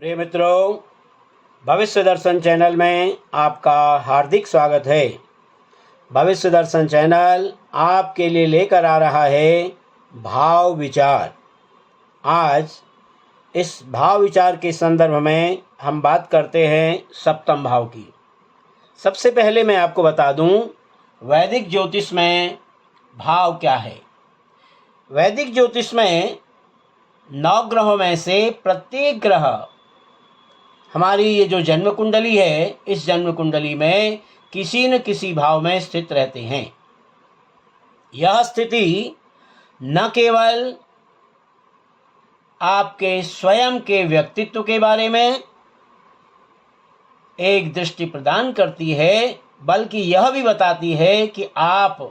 प्रिय मित्रों, भविष्य दर्शन चैनल में आपका हार्दिक स्वागत है। भविष्य दर्शन चैनल आपके लिए लेकर आ रहा है भाव विचार। आज इस भाव विचार के संदर्भ में हम बात करते हैं सप्तम भाव की। सबसे पहले मैं आपको बता दूं, वैदिक ज्योतिष में भाव क्या है। वैदिक ज्योतिष में 9 ग्रहों में से प्रत्येक ग्रह हमारी ये जो जन्म कुंडली है, इस जन्म कुंडली में किसी न किसी भाव में स्थित रहते हैं। यह स्थिति न केवल आपके स्वयं के व्यक्तित्व के बारे में एक दृष्टि प्रदान करती है, बल्कि यह भी बताती है कि आप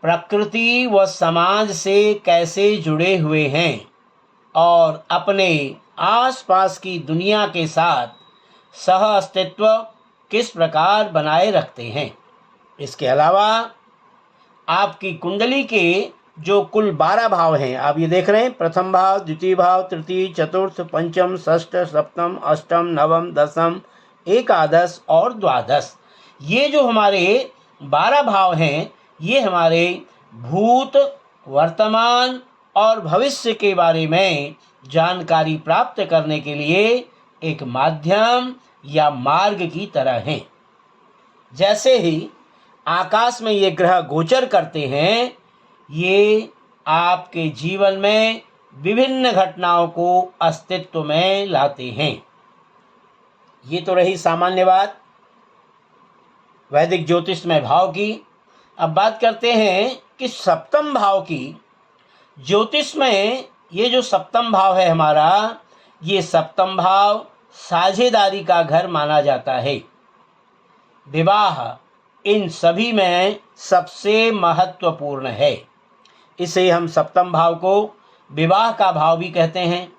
प्रकृति व समाज से कैसे जुड़े हुए हैं और अपने आसपास की दुनिया के साथ सह अस्तित्व किस प्रकार बनाए रखते हैं। इसके अलावा आपकी कुंडली के जो कुल 12 भाव हैं, आप ये देख रहे हैं, प्रथम भाव, द्वितीय भाव, तृतीय, चतुर्थ, पंचम, षष्ठ, सप्तम, अष्टम, नवम, दशम, एकादश और द्वादश, ये जो हमारे 12 भाव हैं, ये हमारे भूत, वर्तमान और भविष्य के बारे में जानकारी प्राप्त करने के लिए एक माध्यम या मार्ग की तरह हैं। जैसे ही आकाश में ये ग्रह गोचर करते हैं, ये आपके जीवन में विभिन्न घटनाओं को अस्तित्व में लाते हैं। ये तो रही सामान्य बात वैदिक ज्योतिष में भाव की। अब बात करते हैं कि सप्तम भाव की। ज्योतिष में ये जो सप्तम भाव है हमारा, ये सप्तम भाव साझेदारी का घर माना जाता है। विवाह इन सभी में सबसे महत्वपूर्ण है। इसे हम सप्तम भाव को विवाह का भाव भी कहते हैं।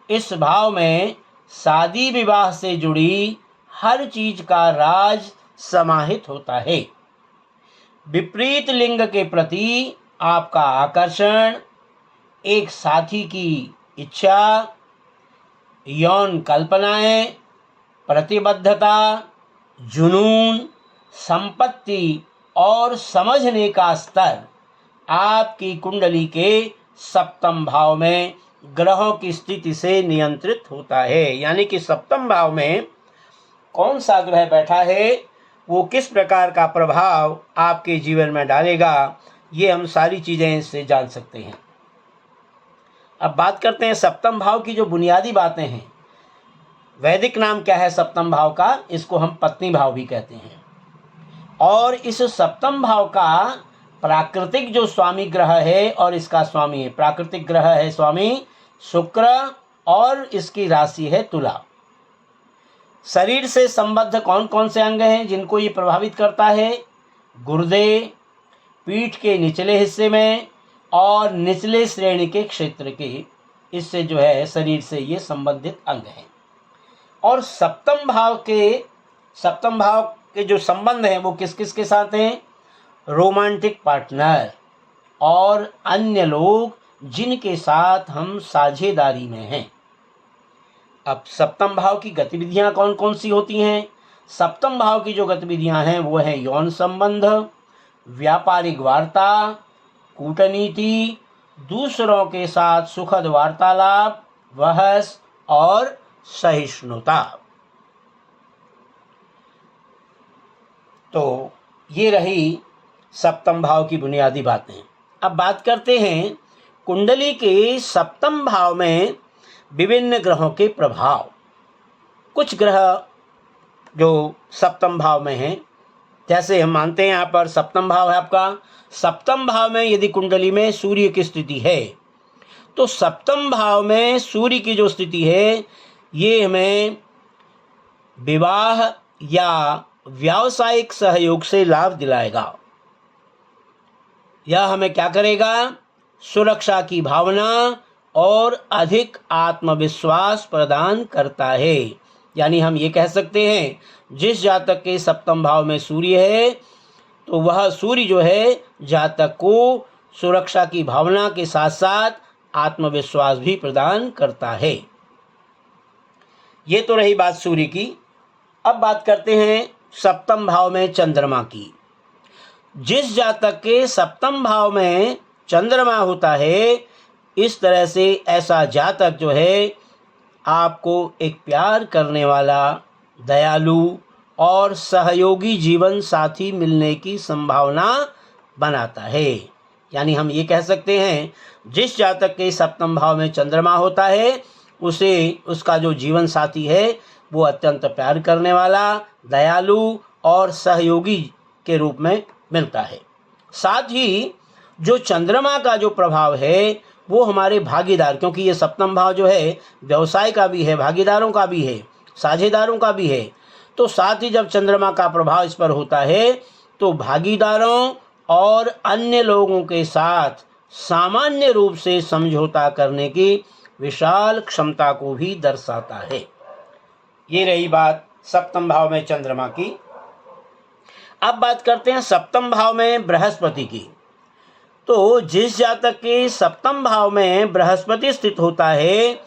इस भाव में शादी विवाह से जुड़ी हर चीज का राज समाहित होता है। विपरीत लिंग के प्रति आपका आकर्षण, एक साथी की इच्छा, यौन कल्पनाएं, प्रतिबद्धता, जुनून, संपत्ति और समझने का स्तर आपकी कुंडली के सप्तम भाव में ग्रहों की स्थिति से नियंत्रित होता है। यानी कि सप्तम भाव में कौन सा ग्रह बैठा है, वो किस प्रकार का प्रभाव आपके जीवन में डालेगा, ये हम सारी चीज़ें इससे जान सकते हैं। अब बात करते हैं सप्तम भाव की जो बुनियादी बातें हैं। वैदिक नाम क्या है सप्तम भाव का? इसको हम पत्नी भाव भी कहते हैं। और इस सप्तम भाव का प्राकृतिक जो स्वामी ग्रह है और इसका स्वामी है, प्राकृतिक ग्रह है स्वामी शुक्र और इसकी राशि है तुला। शरीर से संबद्ध कौन कौन से अंग हैं जिनको ये प्रभावित करता है? गुर्दे, पीठ के निचले हिस्से में और निचले श्रेणी के क्षेत्र के, इससे जो है शरीर से ये संबंधित अंग हैं। और सप्तम भाव के जो संबंध हैं वो किस किस के साथ हैं? रोमांटिक पार्टनर और अन्य लोग जिनके साथ हम साझेदारी में हैं। अब सप्तम भाव की गतिविधियां कौन कौन सी होती हैं? सप्तम भाव की जो गतिविधियां हैं वो है यौन संबंध, व्यापारिक वार्ता, कूटनीति, दूसरों के साथ सुखद वार्तालाप, बहस और सहिष्णुता। तो ये रही सप्तम भाव की बुनियादी बातें। अब बात करते हैं कुंडली के सप्तम भाव में विभिन्न ग्रहों के प्रभाव। कुछ ग्रह जो सप्तम भाव में हैं, जैसे हम मानते हैं यहाँ पर सप्तम भाव है आपका। सप्तम भाव में यदि कुंडली में सूर्य की स्थिति है, तो सप्तम भाव में सूर्य की जो स्थिति है, ये हमें विवाह या व्यावसायिक सहयोग से लाभ दिलाएगा। यह हमें क्या करेगा? सुरक्षा की भावना और अधिक आत्मविश्वास प्रदान करता है। यानी हम ये कह सकते हैं, जिस जातक के सप्तम भाव में सूर्य है, तो वह सूर्य जो है जातक को सुरक्षा की भावना के साथ साथ आत्मविश्वास भी प्रदान करता है। ये तो रही बात सूर्य की। अब बात करते हैं सप्तम भाव में चंद्रमा की। जिस जातक के सप्तम भाव में चंद्रमा होता है, इस तरह से ऐसा जातक जो है आपको एक प्यार करने वाला, दयालु और सहयोगी जीवन साथी मिलने की संभावना बनाता है। यानी हम ये कह सकते हैं, जिस जातक के सप्तम भाव में चंद्रमा होता है, उसे उसका जो जीवन साथी है वो अत्यंत प्यार करने वाला, दयालु और सहयोगी के रूप में मिलता है। साथ ही जो चंद्रमा का जो प्रभाव है वो हमारे भागीदार, क्योंकि ये सप्तम भाव जो है व्यवसाय का भी है, भागीदारों का भी है, साझेदारों का भी है। तो साथ ही जब चंद्रमा का प्रभाव इस पर होता है तो भागीदारों और अन्य लोगों के साथ सामान्य रूप से समझौता करने की विशाल क्षमता को भी दर्शाता है। ये रही बात सप्तम भाव में चंद्रमा की। अब बात करते हैं सप्तम भाव में बृहस्पति की। तो जिस जातक के सप्तम भाव में बृहस्पति स्थित होता है,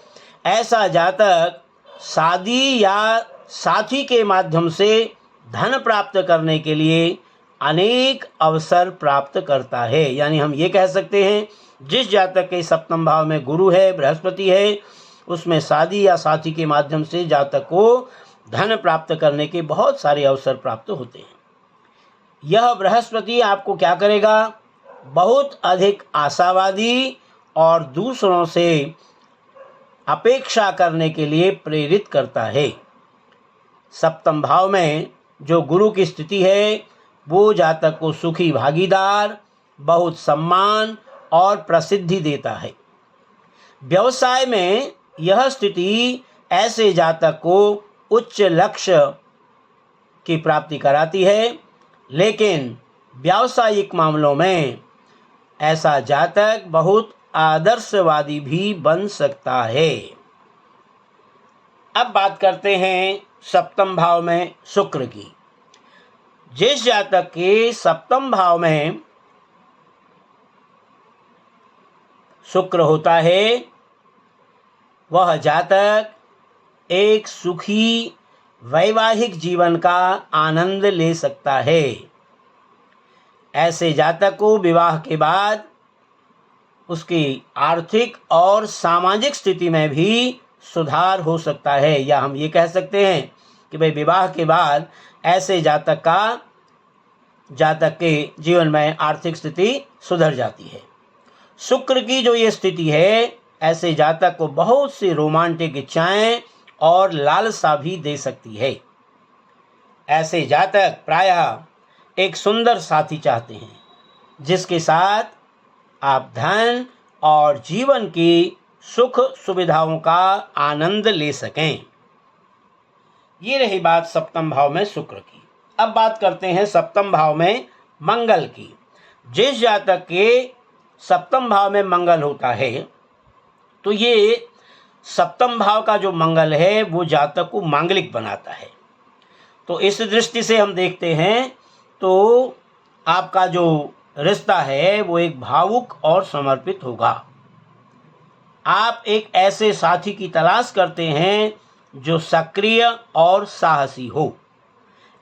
ऐसा जातक शादी या साथी के माध्यम से धन प्राप्त करने के लिए अनेक अवसर प्राप्त करता है। यानी हम ये कह सकते हैं, जिस जातक के सप्तम भाव में गुरु है, बृहस्पति है, उसमें शादी या साथी के माध्यम से जातक को धन प्राप्त करने के बहुत सारे अवसर प्राप्त होते हैं। यह बृहस्पति आपको क्या करेगा? बहुत अधिक आशावादी और दूसरों से अपेक्षा करने के लिए प्रेरित करता है। सप्तम भाव में जो गुरु की स्थिति है वो जातक को सुखी भागीदार, बहुत सम्मान और प्रसिद्धि देता है। व्यवसाय में यह स्थिति ऐसे जातक को उच्च लक्ष्य की प्राप्ति कराती है, लेकिन व्यावसायिक मामलों में ऐसा जातक बहुत आदर्शवादी भी बन सकता है। अब बात करते हैं सप्तम भाव में शुक्र की। जिस जातक के सप्तम भाव में शुक्र होता है, वह जातक एक सुखी वैवाहिक जीवन का आनंद ले सकता है। ऐसे जातक को विवाह के बाद उसकी आर्थिक और सामाजिक स्थिति में भी सुधार हो सकता है। या हम ये कह सकते हैं कि भाई विवाह के बाद ऐसे जातक के जीवन में आर्थिक स्थिति सुधर जाती है। शुक्र की जो ये स्थिति है, ऐसे जातक को बहुत सी रोमांटिक इच्छाएं और लालसा भी दे सकती है। ऐसे जातक प्रायः एक सुंदर साथी चाहते हैं, जिसके साथ आप धन और जीवन की सुख सुविधाओं का आनंद ले सकें। ये रही बात सप्तम भाव में शुक्र की। अब बात करते हैं सप्तम भाव में मंगल की। जिस जातक के सप्तम भाव में मंगल होता है, तो ये सप्तम भाव का जो मंगल है वो जातक को मांगलिक बनाता है। तो इस दृष्टि से हम देखते हैं तो आपका जो रिश्ता है वो एक भावुक और समर्पित होगा। आप एक ऐसे साथी की तलाश करते हैं जो सक्रिय और साहसी हो।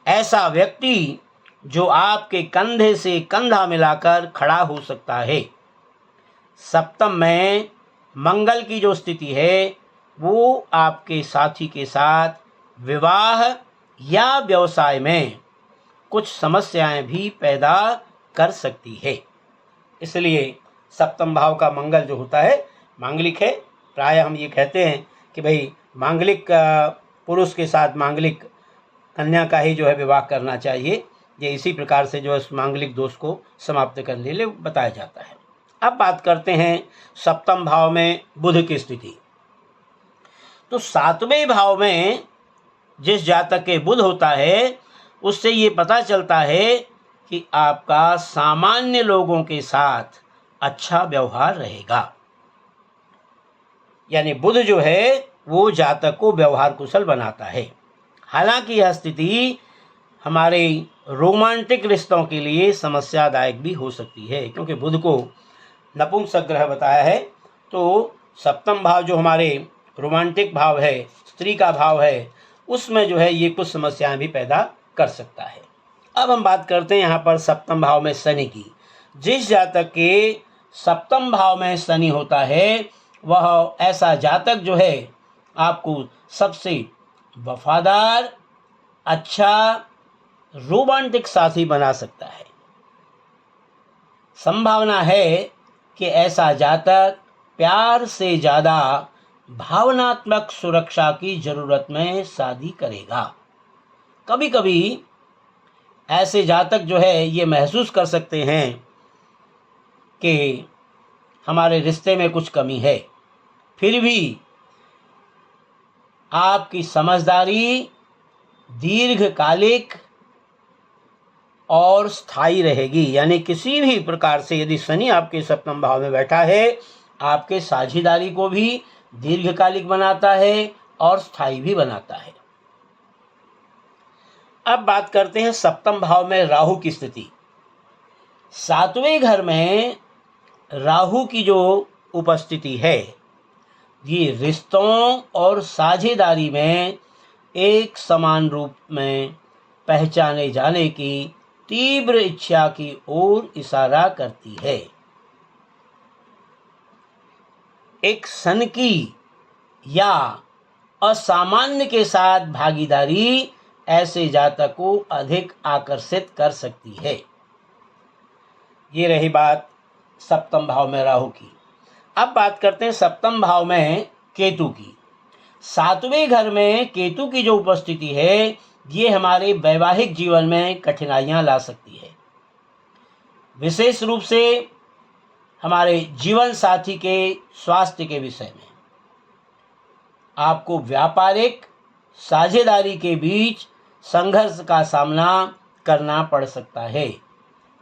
ऐसा व्यक्ति जो आपके कंधे से कंधा मिलाकर खड़ा हो सकता है। सप्तम में मंगल की जो स्थिति है वो आपके साथी के साथ विवाह या व्यवसाय में कुछ समस्याएं भी पैदा कर सकती है। इसलिए सप्तम भाव का मंगल जो होता है मांगलिक है। प्राय हम ये कहते हैं कि भाई मांगलिक पुरुष के साथ मांगलिक कन्या का ही जो है विवाह करना चाहिए। ये इसी प्रकार से जो इस मांगलिक दोष को समाप्त करने के लिए बताया जाता है। अब बात करते हैं सप्तम भाव में बुध की स्थिति। तो सातवें भाव में जिस जातक के बुध होता है, उससे ये पता चलता है कि आपका सामान्य लोगों के साथ अच्छा व्यवहार रहेगा। यानी बुध जो है वो जातक को व्यवहार कुशल बनाता है। हालांकि यह स्थिति हमारे रोमांटिक रिश्तों के लिए समस्यादायक भी हो सकती है, क्योंकि बुध को नपुंसक ग्रह बताया है। तो सप्तम भाव जो हमारे रोमांटिक भाव है, स्त्री का भाव है, उसमें जो है ये कुछ समस्याएं भी पैदा कर सकता है। अब हम बात करते हैं यहाँ पर सप्तम भाव में शनि की। जिस जातक के सप्तम भाव में शनि होता है वह ऐसा जातक जो है आपको सबसे वफादार, अच्छा, रोमांटिक साथी बना सकता है। संभावना है कि ऐसा जातक प्यार से ज़्यादा भावनात्मक सुरक्षा की ज़रूरत में शादी करेगा। कभी कभी ऐसे जातक जो है ये महसूस कर सकते हैं कि हमारे रिश्ते में कुछ कमी है, फिर भी आपकी समझदारी दीर्घकालिक और स्थायी रहेगी। यानी किसी भी प्रकार से यदि शनि आपके सप्तम भाव में बैठा है, आपके साझेदारी को भी दीर्घकालिक बनाता है और स्थायी भी बनाता है। अब बात करते हैं सप्तम भाव में राहु की स्थिति। सातवें घर में राहु की जो उपस्थिति है ये रिश्तों और साझेदारी में एक समान रूप में पहचाने जाने की तीव्र इच्छा की ओर इशारा करती है। एक सनकी या असामान्य के साथ भागीदारी ऐसे जातक को अधिक आकर्षित कर सकती है। ये रही बात सप्तम भाव में राहु की। अब बात करते हैं सप्तम भाव में केतु की। सातवें घर में केतु की जो उपस्थिति है ये हमारे वैवाहिक जीवन में कठिनाइयां ला सकती है, विशेष रूप से हमारे जीवन साथी के स्वास्थ्य के विषय में। आपको व्यापारिक साझेदारी के बीच संघर्ष का सामना करना पड़ सकता है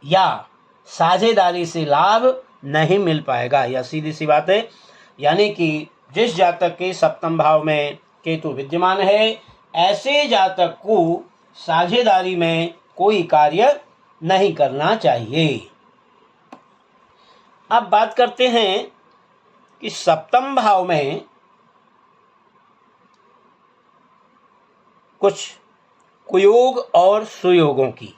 या साझेदारी से लाभ नहीं मिल पाएगा। यह सीधी सी बात है। यानी कि जिस जातक के सप्तम भाव में केतु विद्यमान है ऐसे जातक को साझेदारी में कोई कार्य नहीं करना चाहिए। अब बात करते हैं कि सप्तम भाव में कुछ कुयोग और सुयोगों की।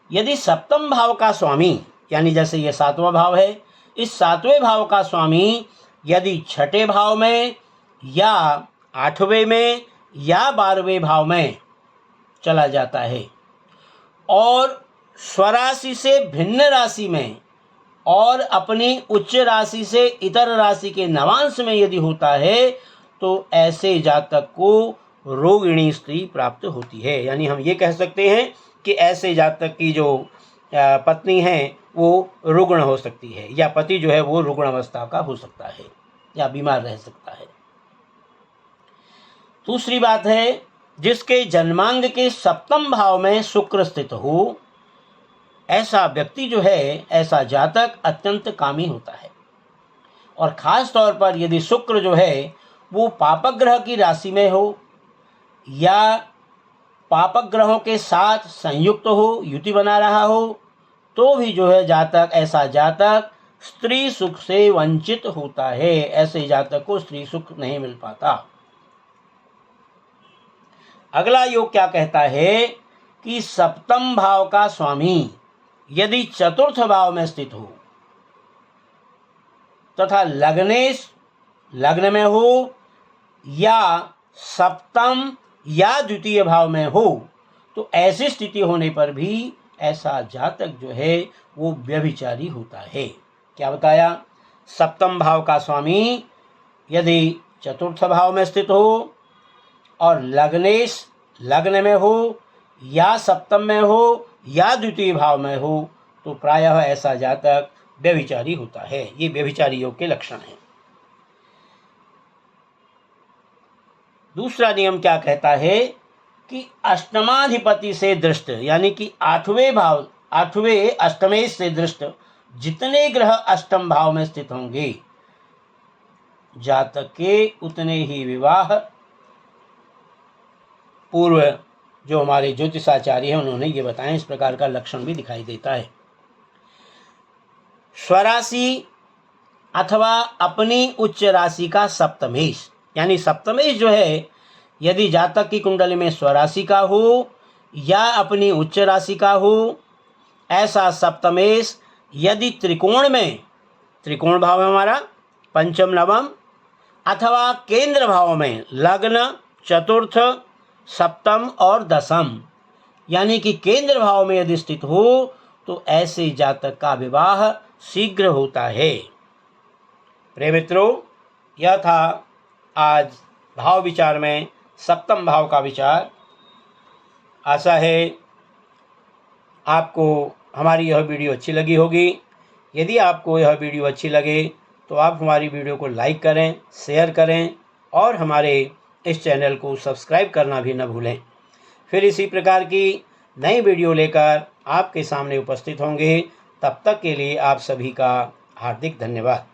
यदि सप्तम भाव का स्वामी, यानी जैसे ये सातवां भाव है, इस सातवें भाव का स्वामी यदि छठे भाव में या आठवें में या 12वें भाव में चला जाता है और स्वराशि से भिन्न राशि में और अपनी उच्च राशि से इतर राशि के नवांश में यदि होता है तो ऐसे जातक को रोगिणी स्त्री प्राप्त होती है। यानी हम ये कह सकते हैं कि ऐसे जातक की जो पत्नी है वो रुग्ण हो सकती है या पति जो है वो रुग्ण अवस्था का हो सकता है या बीमार रह सकता है। दूसरी बात है, जिसके जन्मांग के सप्तम भाव में शुक्र स्थित हो, ऐसा व्यक्ति जो है, ऐसा जातक अत्यंत कामी होता है। और खास तौर पर यदि शुक्र जो है वो पापक ग्रह की राशि में हो या पापक ग्रहों के साथ संयुक्त हो, युति बना रहा हो, तो भी जो है जातक, ऐसा जातक स्त्री सुख से वंचित होता है। ऐसे जातक को स्त्री सुख नहीं मिल पाता। अगला योग क्या कहता है कि सप्तम भाव का स्वामी यदि चतुर्थ भाव में स्थित हो तथा लग्नेश लग्न में हो या सप्तम या द्वितीय भाव में हो तो ऐसी स्थिति होने पर भी ऐसा जातक जो है वो व्यभिचारी होता है। क्या बताया? सप्तम भाव का स्वामी यदि चतुर्थ भाव में स्थित हो और लग्नेश लग्न में हो या सप्तम में हो या द्वितीय भाव में हो तो प्रायः ऐसा जातक व्यभिचारी होता है। ये व्यभिचारी योग के लक्षण हैं। दूसरा नियम क्या कहता है कि अष्टमाधिपति से दृष्ट, यानी कि आठवें अष्टमेश से दृष्ट जितने ग्रह अष्टम भाव में स्थित होंगे जातक के उतने ही विवाह पूर्व जो हमारे ज्योतिषाचार्य हैं उन्होंने ये बताया। इस प्रकार का लक्षण भी दिखाई देता है। स्वराशि अथवा अपनी उच्च राशि का सप्तमेश, यानी सप्तमेश जो है यदि जातक की कुंडली में स्वराशि का हो या अपनी उच्च राशि का हो, ऐसा सप्तमेश यदि त्रिकोण में, त्रिकोण भाव है हमारा पंचम नवम, अथवा केंद्र भाव में लग्न, चतुर्थ, सप्तम और दसम, यानी कि केंद्र भाव में यदि स्थित हो तो ऐसे जातक का विवाह शीघ्र होता है। प्रिय मित्रों, यह था आज भाव विचार में सप्तम भाव का विचार। आशा है आपको हमारी यह वीडियो अच्छी लगी होगी। यदि आपको यह वीडियो अच्छी लगे तो आप हमारी वीडियो को लाइक करें, शेयर करें और हमारे इस चैनल को सब्सक्राइब करना भी न भूलें। फिर इसी प्रकार की नई वीडियो लेकर आपके सामने उपस्थित होंगे। तब तक के लिए आप सभी का हार्दिक धन्यवाद।